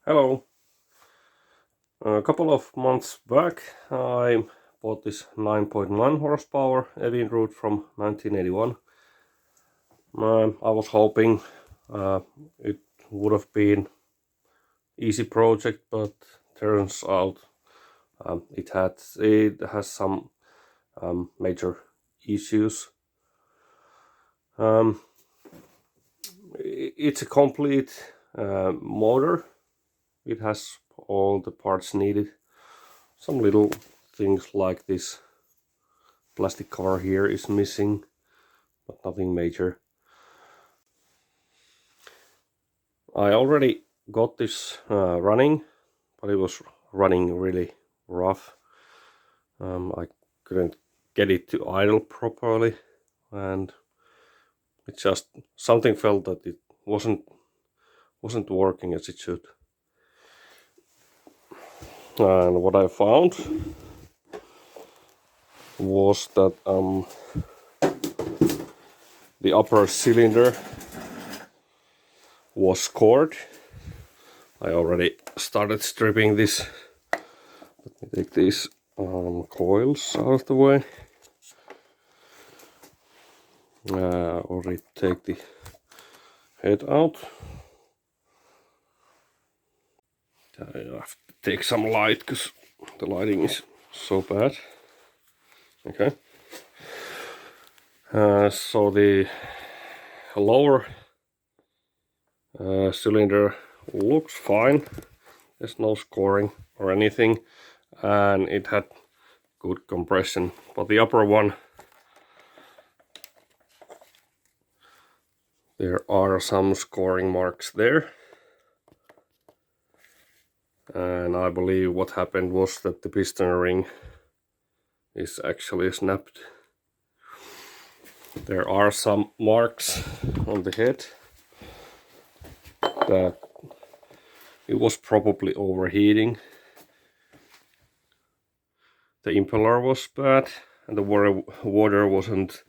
Hello. A couple of months back I bought this 9.9 horsepower Evinrude from 1981. I was hoping it would have been easy project, but turns out it has some major issues. It's a complete motor. It has all the parts needed. Some little things like this plastic cover here is missing, but nothing major. I already got this running, but it was running really rough. I couldn't get it to idle properly, and it just something felt that it wasn't working as it should. And what I found was that the upper cylinder was scored. I already started stripping this. Let me take these coils out of the way. Already take the head out. I have to take some light because the lighting is so bad. Okay. So the lower cylinder looks fine. There's no scoring or anything, and it had good compression. But the upper one, there are some scoring marks there. And I believe what happened was that the piston ring is actually snapped. There are some marks on the head that it was probably overheating. The impeller was bad and the water wasn't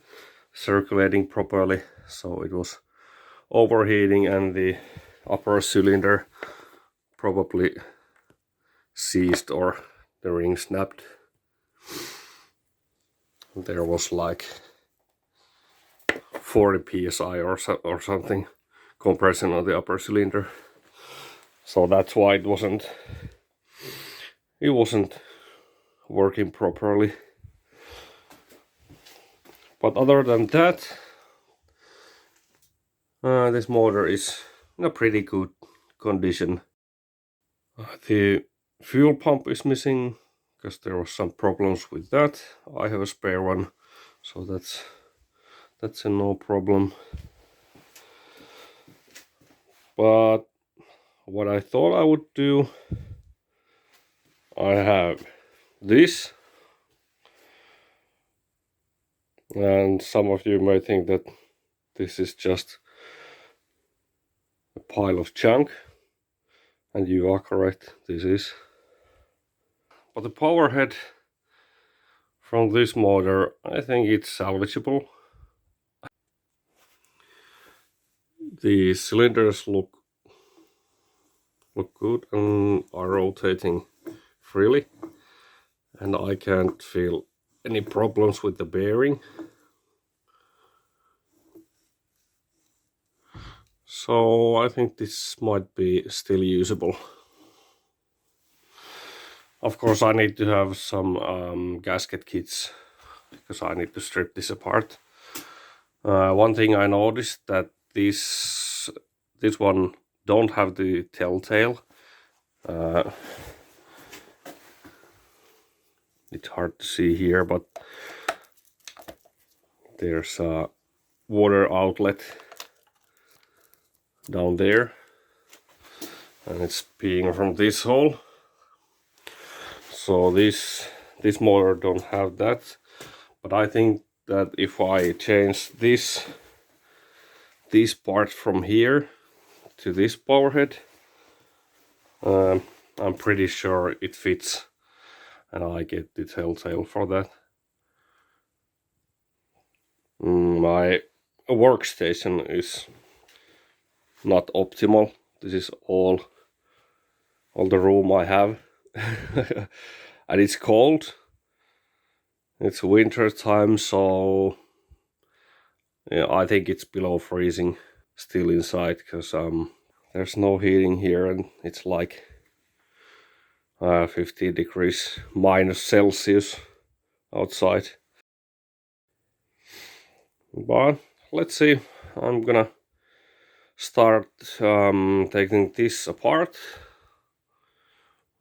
circulating properly, so it was overheating, and the upper cylinder probably seized or the ring snapped. There was like 40 psi or something compression on the upper cylinder, so that's why it wasn't working properly. But other than that, this motor is in a pretty good condition. The fuel pump is missing because there was some problems with that. I have a spare one, so that's a no problem. But what I thought I would do, I have this, and some of you may think that this is just a pile of junk, and you are correct, this is. But the power head from this motor, I think it's salvageable. The cylinders look good and are rotating freely, and I can't feel any problems with the bearing. So I think this might be still usable. Of course, I need to have some gasket kits because I need to strip this apart. One thing I noticed that this one don't have the telltale. It's hard to see here, but there's a water outlet down there, and it's peeing from this hole. So this motor don't have that, but I think that if I change this part from here to this power head, I'm pretty sure it fits, and I get the telltale for that. My workstation is not optimal. This is all all the room I have. And it's cold. It's winter time, so yeah, I think it's below freezing still inside, because there's no heating here, and it's like 50 degrees minus Celsius outside. But let's see. I'm gonna start taking this apart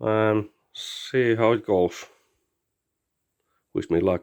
and see how it goes. Wish me luck.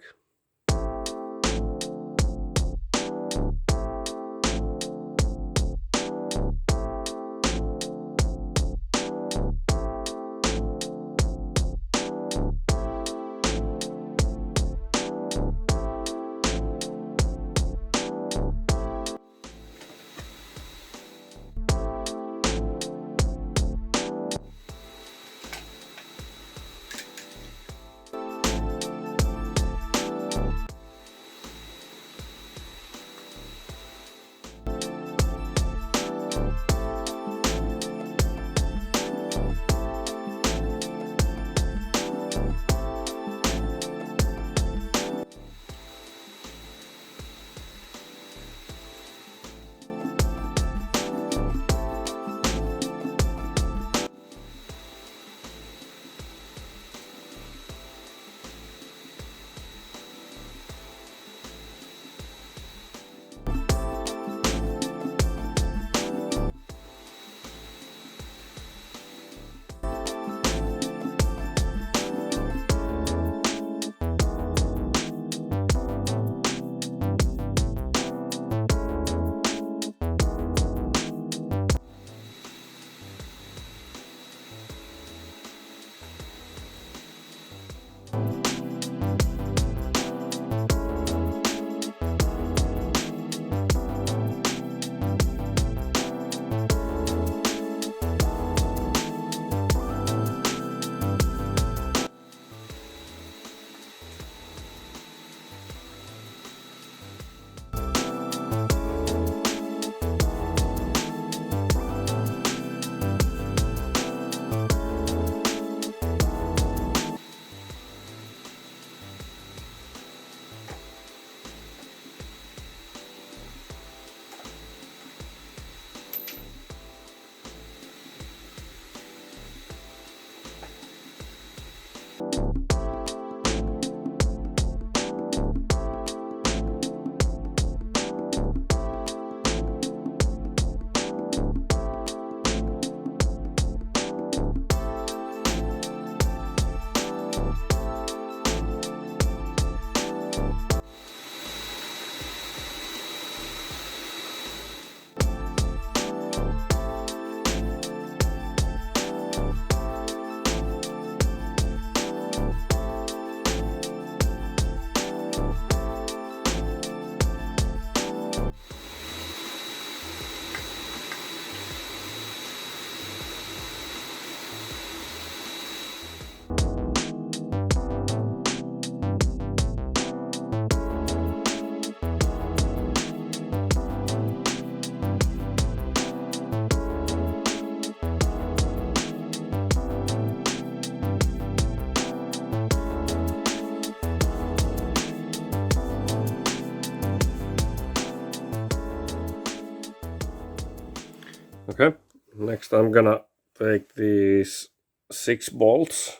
Okay, next I'm gonna take these 6 bolts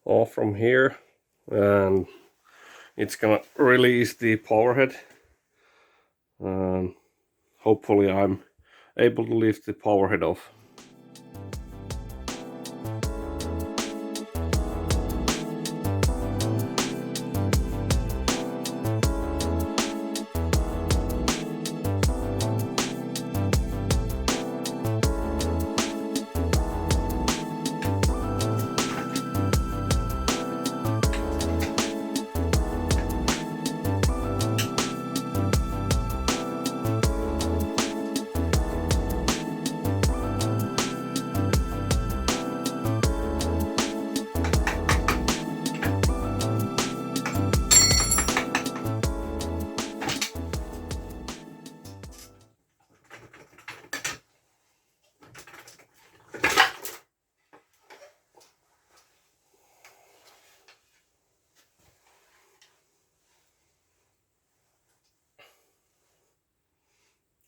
off from here, and it's gonna release the power head. Hopefully I'm able to lift the power head off.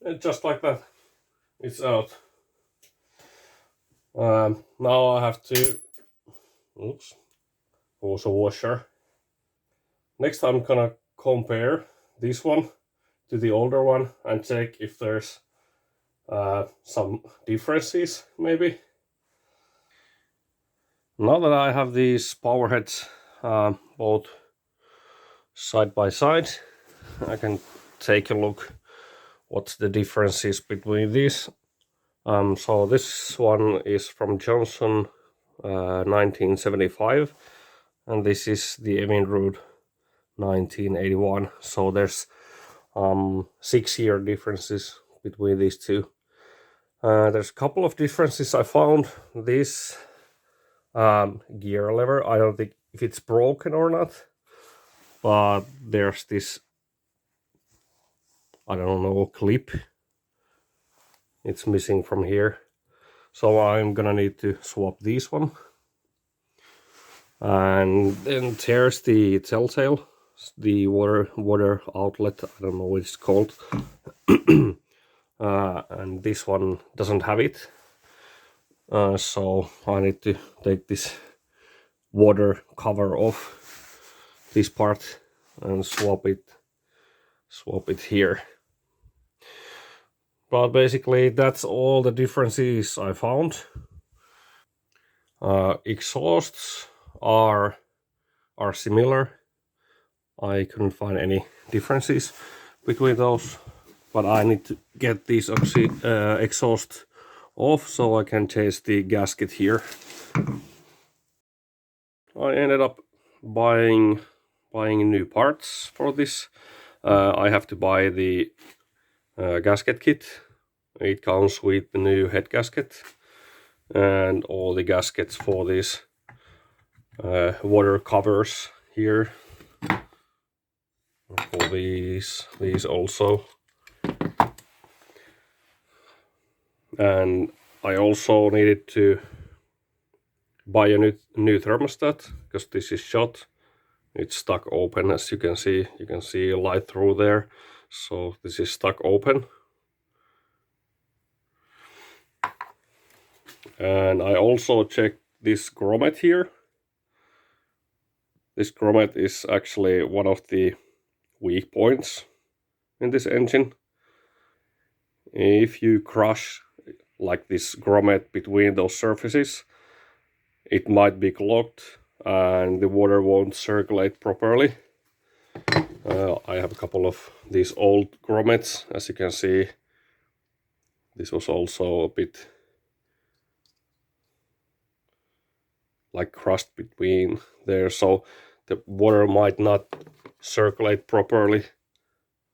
And just like that, it's out. Now I have to, also washer. Next I'm gonna compare this one to the older one and check if there's some differences maybe. Now that I have these power heads both side by side, I can take a look what's the differences between these. So this one is from Johnson 1975, and this is the Evinrude 1981. So there's 6-year differences between these two. There's a couple of differences I found. This gear lever, I don't think if it's broken or not, but there's this, I don't know, clip. It's missing from here, so I'm gonna need to swap this one. And then there's the telltale, the water outlet, I don't know what it's called. And this one doesn't have it, so I need to take this water cover off this part and swap it here. But basically that's all the differences I found. Exhausts are similar. I couldn't find any differences between those, but I need to get this exhaust off so I can change the gasket here. I ended up buying new parts for this. I have to buy the gasket kit. It comes with the new head gasket and all the gaskets for these water covers here. For these also. And I also needed to buy a new thermostat because this is shot. It's stuck open, as you can see. You can see a light through there. So this is stuck open. And I also checked this grommet here. This grommet is actually one of the weak points in this engine. If you crush like this grommet between those surfaces, it might be clogged and the water won't circulate properly. I have a couple of these old grommets, as you can see. This was also a bit like crushed between there, so the water might not circulate properly.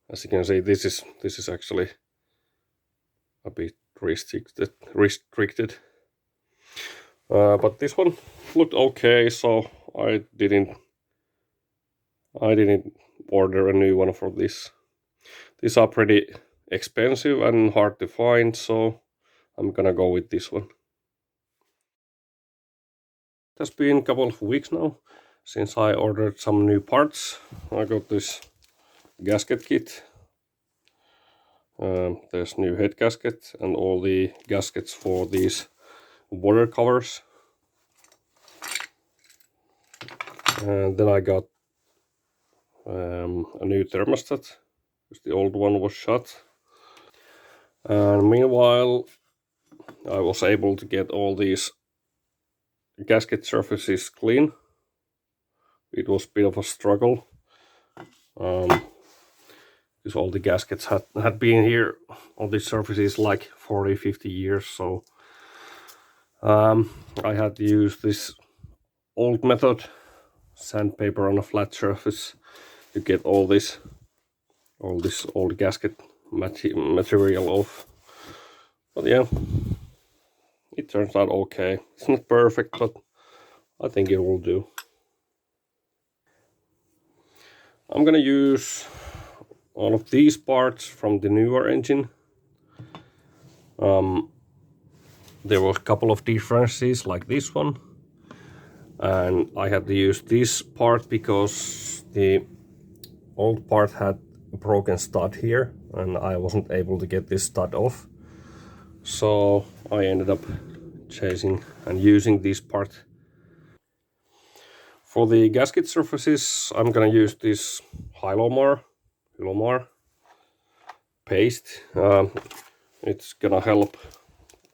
As you can see, this is actually a bit restricted. But this one looked okay, so I didn't order a new one for this. These are pretty expensive and hard to find, so I'm gonna go with this one. It has been a couple of weeks now since I ordered some new parts. I got this gasket kit. There's new head gasket and all the gaskets for these water covers. And then I got a new thermostat because the old one was shut. And meanwhile, I was able to get all these gasket surfaces clean. It was a bit of a struggle because all the gaskets had been here on these surfaces like 40-50 years, so I had to use this old method, sandpaper on a flat surface, to get all this old gasket material off. But yeah, it turns out okay. It's not perfect, but I think it will do. I'm gonna use all of these parts from the newer engine. There were a couple of differences like this one, and I had to use this part because the old part had broken stud here, and I wasn't able to get this stud off. So I ended up chasing and using this part. For the gasket surfaces, I'm gonna use this Filomar paste. It's gonna help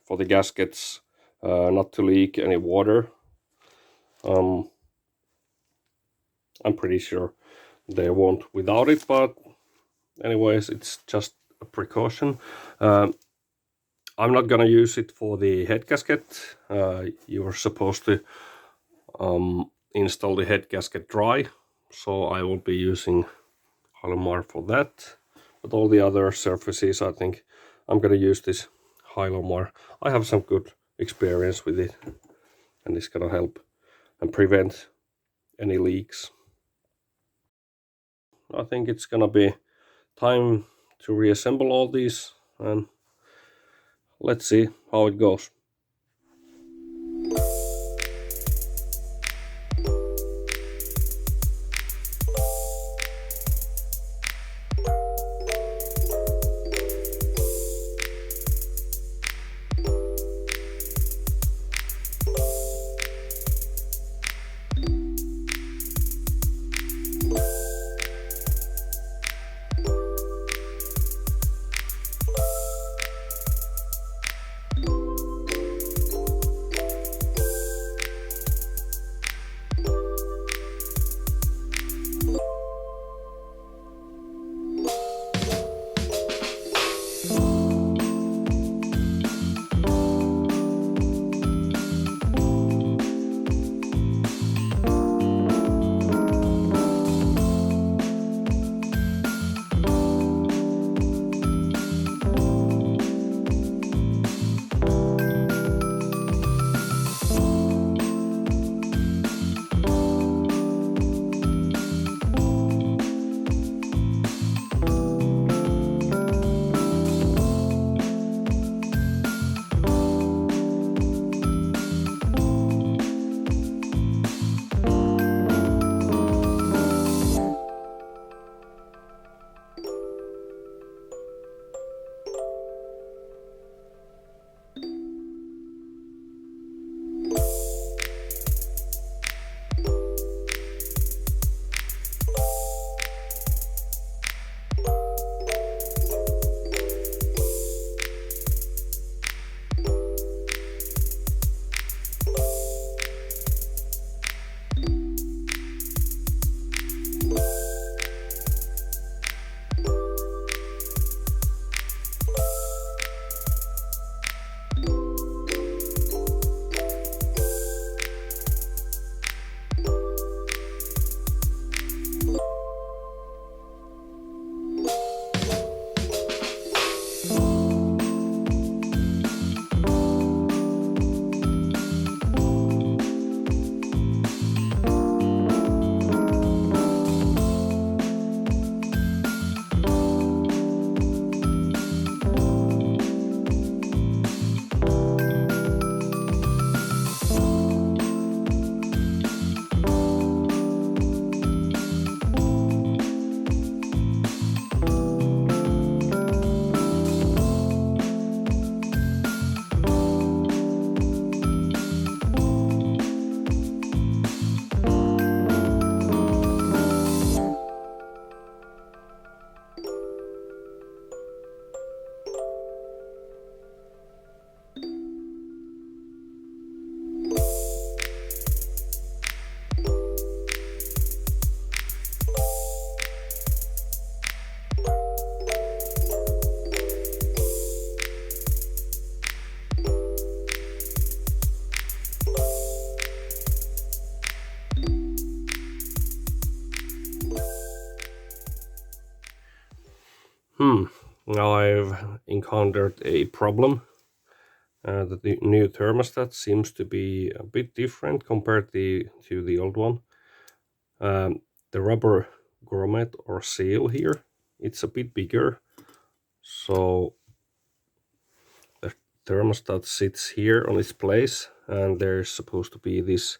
for the gaskets not to leak any water. I'm pretty sure they won't without it, but anyways, it's just a precaution. I'm not gonna use it for the head gasket. You're supposed to install the head gasket dry, so I will be using Filomar for that. But all the other surfaces, I think I'm gonna use this Filomar. I have some good experience with it, and it's gonna help and prevent any leaks. I think it's gonna be time to reassemble all these, and let's see how it goes. Now I've encountered a problem. The new thermostat seems to be a bit different compared to the old one. The rubber grommet or seal here, it's a bit bigger. So the thermostat sits here on its place, and there's supposed to be this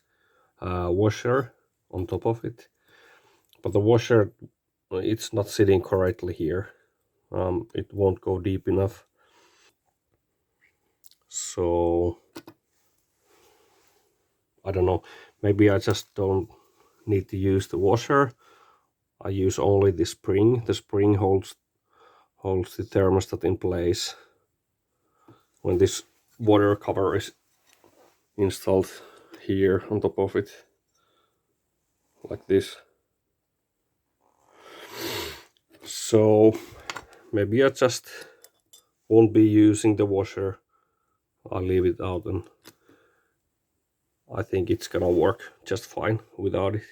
washer on top of it. But the washer it's not sitting correctly here. It won't go deep enough. So I don't know, maybe I just don't need to use the washer. I use only the spring. The spring holds the thermostat in place when this water cover is installed here on top of it, like this. So maybe I just won't be using the washer. I'll leave it out, and I think it's gonna work just fine without it.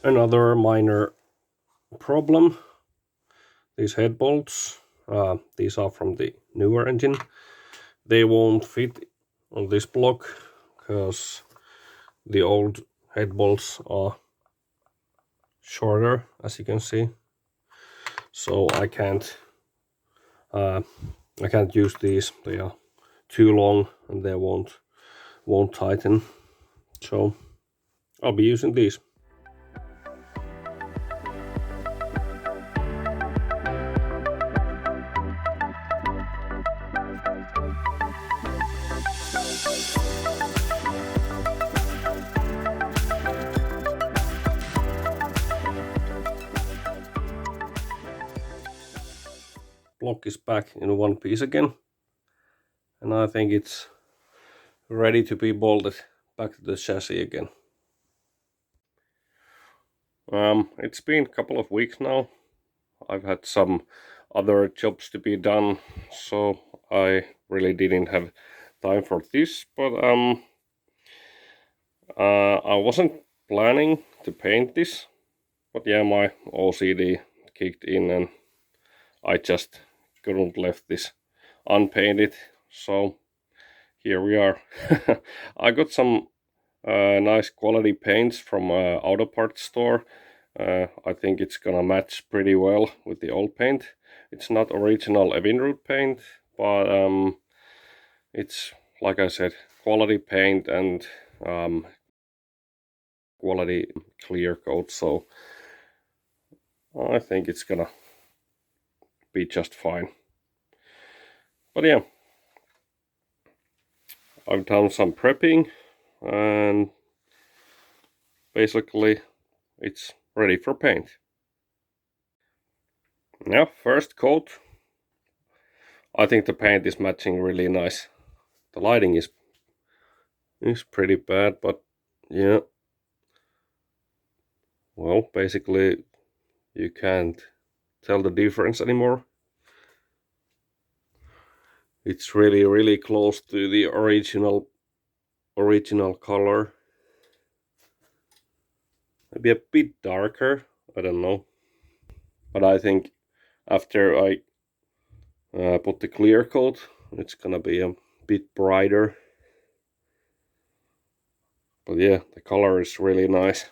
Another minor problem, these head bolts, these are from the newer engine. They won't fit on this block because the old head bolts are shorter, as you can see. So I can't use these. They are too long and they won't tighten. So I'll be using these. Block is back in one piece again, and I think it's ready to be bolted back to the chassis again. It's been a couple of weeks now. I've had some other jobs to be done, so I really didn't have time for this, but I wasn't planning to paint this, but yeah, my OCD kicked in and I just couldn't left this unpainted, so here we are. I got some nice quality paints from auto parts store. I think it's gonna match pretty well with the old paint. It's not original Evinrude paint, but it's, like I said, quality paint and quality clear coat, so I think it's gonna be just fine. But yeah, I've done some prepping and basically it's ready for paint. Now, first coat. I think the paint is matching really nice. The lighting is pretty bad, but yeah, well, basically you can't tell the difference anymore. It's really close to the original color. Maybe a bit darker, I don't know. But I think after I put the clear coat, it's gonna be a bit brighter. But yeah, the color is really nice.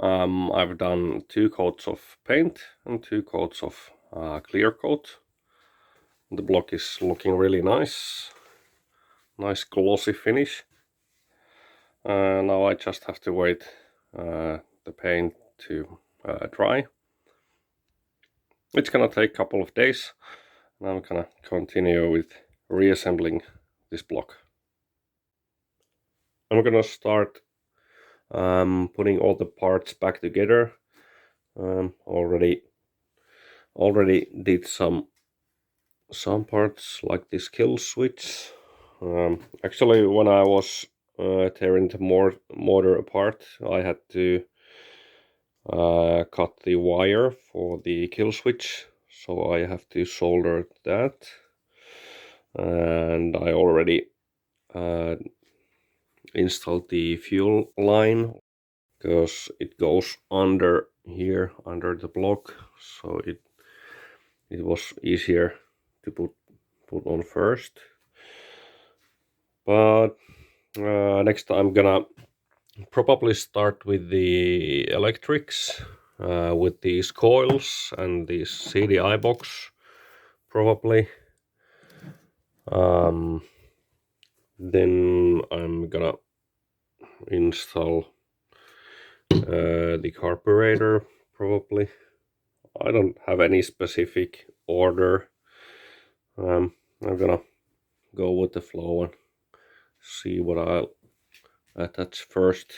I've done 2 coats of paint and 2 coats of clear coat. The block is looking really nice. Nice glossy finish. Now I just have to wait the paint to dry. It's gonna take a couple of days, and I'm gonna continue with reassembling this block. I'm gonna start putting all the parts back together. Already did some parts like this kill switch. Actually, when I was tearing the motor apart, I had to cut the wire for the kill switch, so I have to solder that. And I already installed the fuel line, because it goes under here, under the block, so it was easier to put on first. But next I'm gonna probably start with the electrics, with these coils and this CDI box, probably. Then I'm gonna install the carburetor, probably. I don't have any specific order. I'm gonna go with the flow and see what I'll attach first.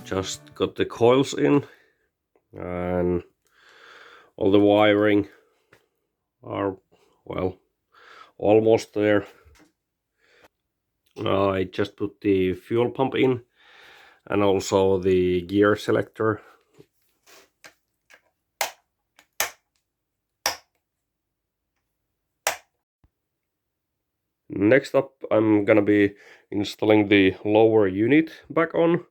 Just got the coils in, and all the wiring are, well, almost there. I just put the fuel pump in and also the gear selector. Next up, I'm gonna be installing the lower unit back on,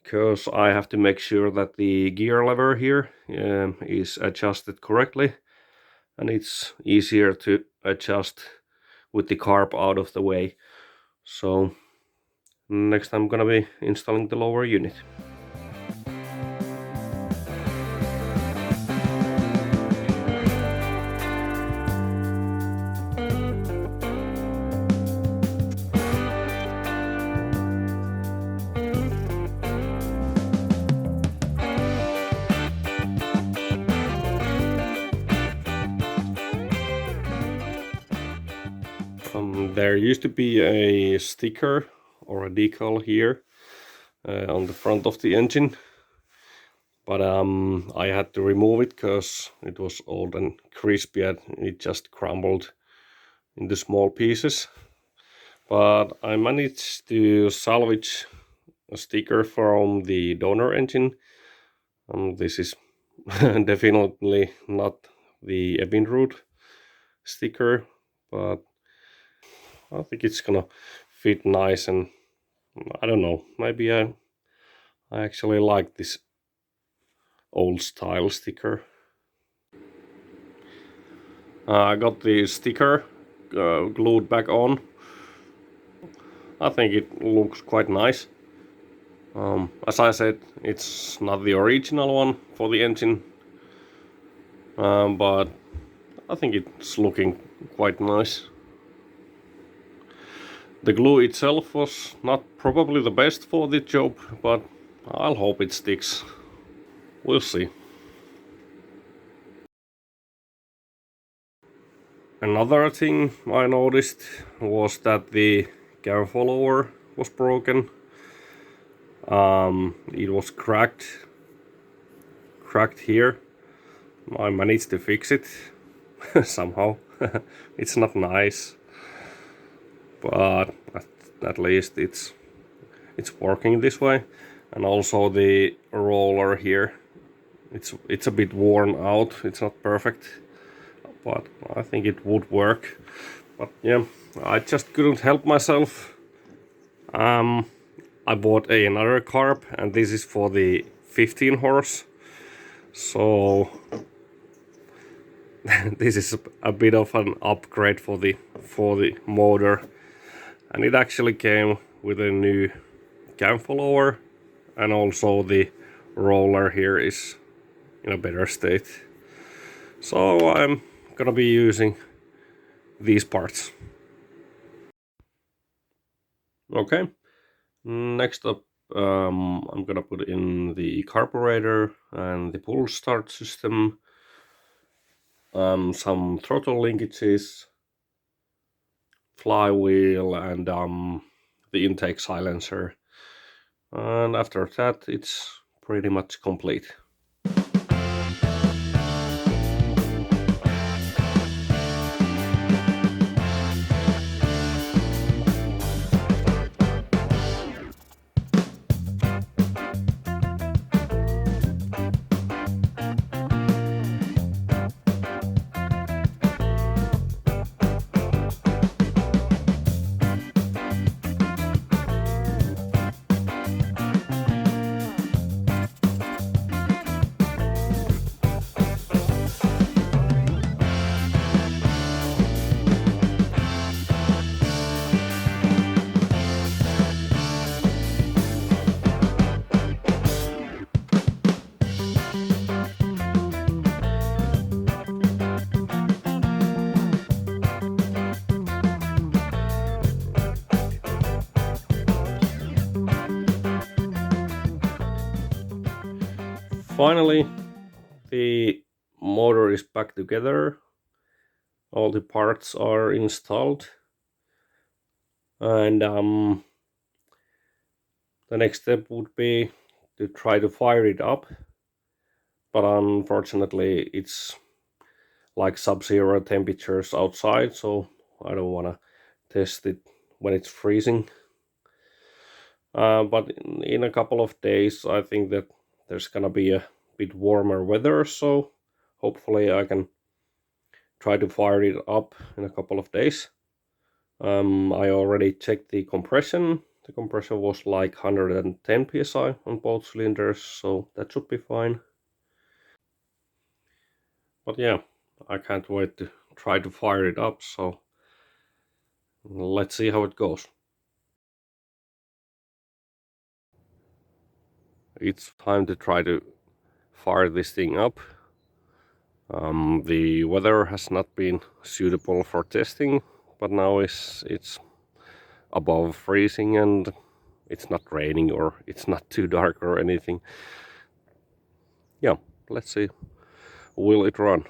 because I have to make sure that the gear lever here is adjusted correctly, and it's easier to adjust with the carb out of the way. So next I'm gonna be installing the lower unit. There used to be a sticker or a decal here on the front of the engine, but I had to remove it because it was old and crispy and it just crumbled into small pieces. But I managed to salvage a sticker from the donor engine. This is definitely not the Evinrude sticker, but I think it's gonna fit nice, and I don't know, maybe I actually like this old style sticker. I got the sticker glued back on. I think it looks quite nice. As I said, it's not the original one for the engine, but I think it's looking quite nice. The glue itself was not probably the best for the job, but I'll hope it sticks. We'll see. Another thing I noticed was that the gear follower was broken. It was cracked here, I managed to fix it somehow. It's not nice, but at least it's working this way. And also the roller here, it's a bit worn out. It's not perfect, but I think it would work. But yeah, I just couldn't help myself. I bought another carb, and this is for the 15 horse. So this is a bit of an upgrade for the motor, and it actually came with a new cam follower, and also the roller here is in a better state. So I'm gonna be using these parts. Okay, next up, I'm gonna put in the carburetor and the pull start system, some throttle linkages, flywheel, and the intake silencer. And after that, it's pretty much complete. Finally, the motor is back together. All the parts are installed, and the next step would be to try to fire it up, but unfortunately it's like sub-zero temperatures outside, so I don't want to test it when it's freezing. But in a couple of days I think that there's gonna be a bit warmer weather, so hopefully I can try to fire it up in a couple of days. I already checked the compression. The compression was like 110 psi on both cylinders, so that should be fine. But yeah, I can't wait to try to fire it up, so let's see how it goes. It's time to try to fire this thing up. The weather has not been suitable for testing, but now it's above freezing, and it's not raining or it's not too dark or anything. Yeah, let's see. Will it run?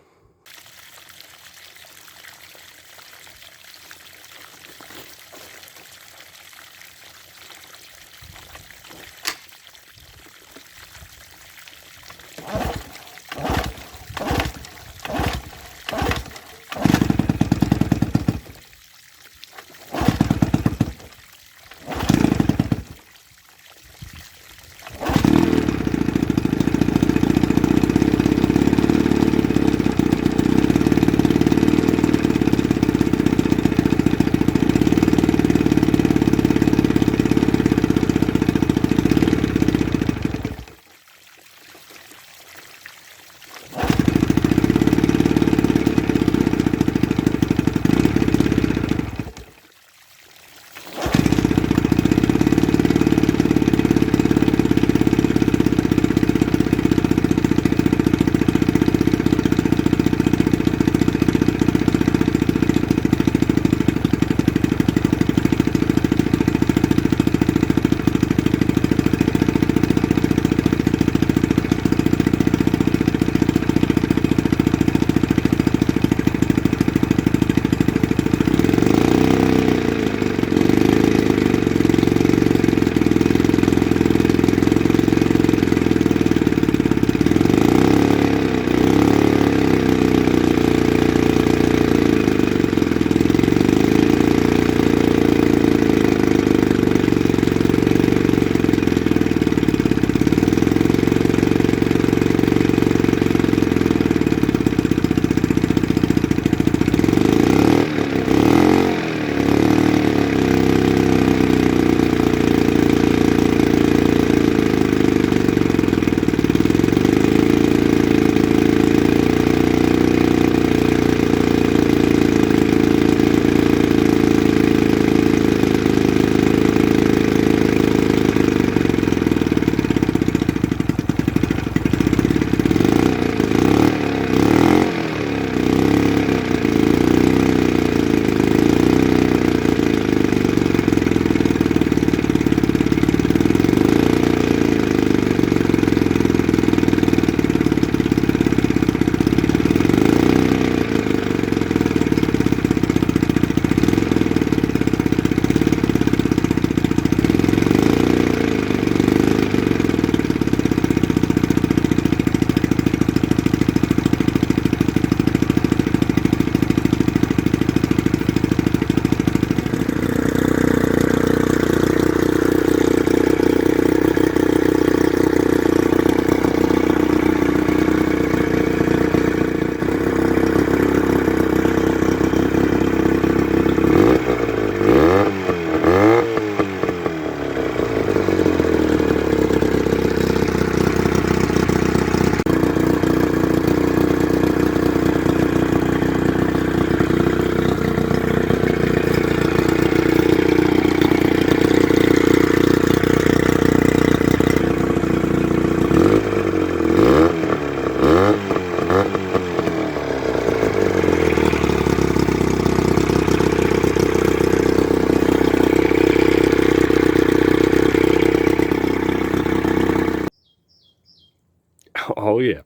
Oh yeah,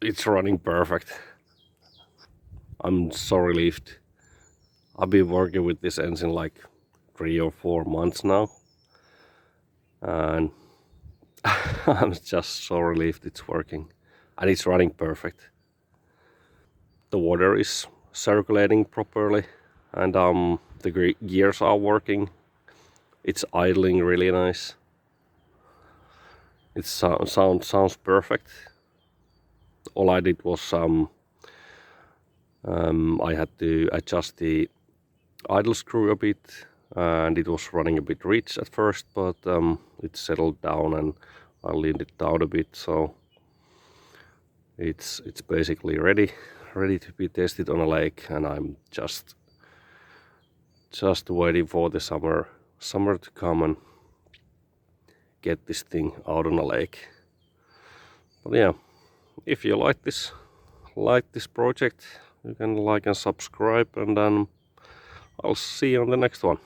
it's running perfect. I'm so relieved. I've been working with this engine like 3 or 4 months now, and I'm just so relieved it's working, and it's running perfect. The water is circulating properly, and the gears are working. It's idling really nice. It sounds perfect. All I did was I had to adjust the idle screw a bit, and it was running a bit rich at first, but it settled down and I leaned it down a bit, so it's basically ready to be tested on a lake, and I'm just waiting for the summer to come and get this thing out on a lake. But yeah, if you like this project, you can like and subscribe, and then I'll see you on the next one.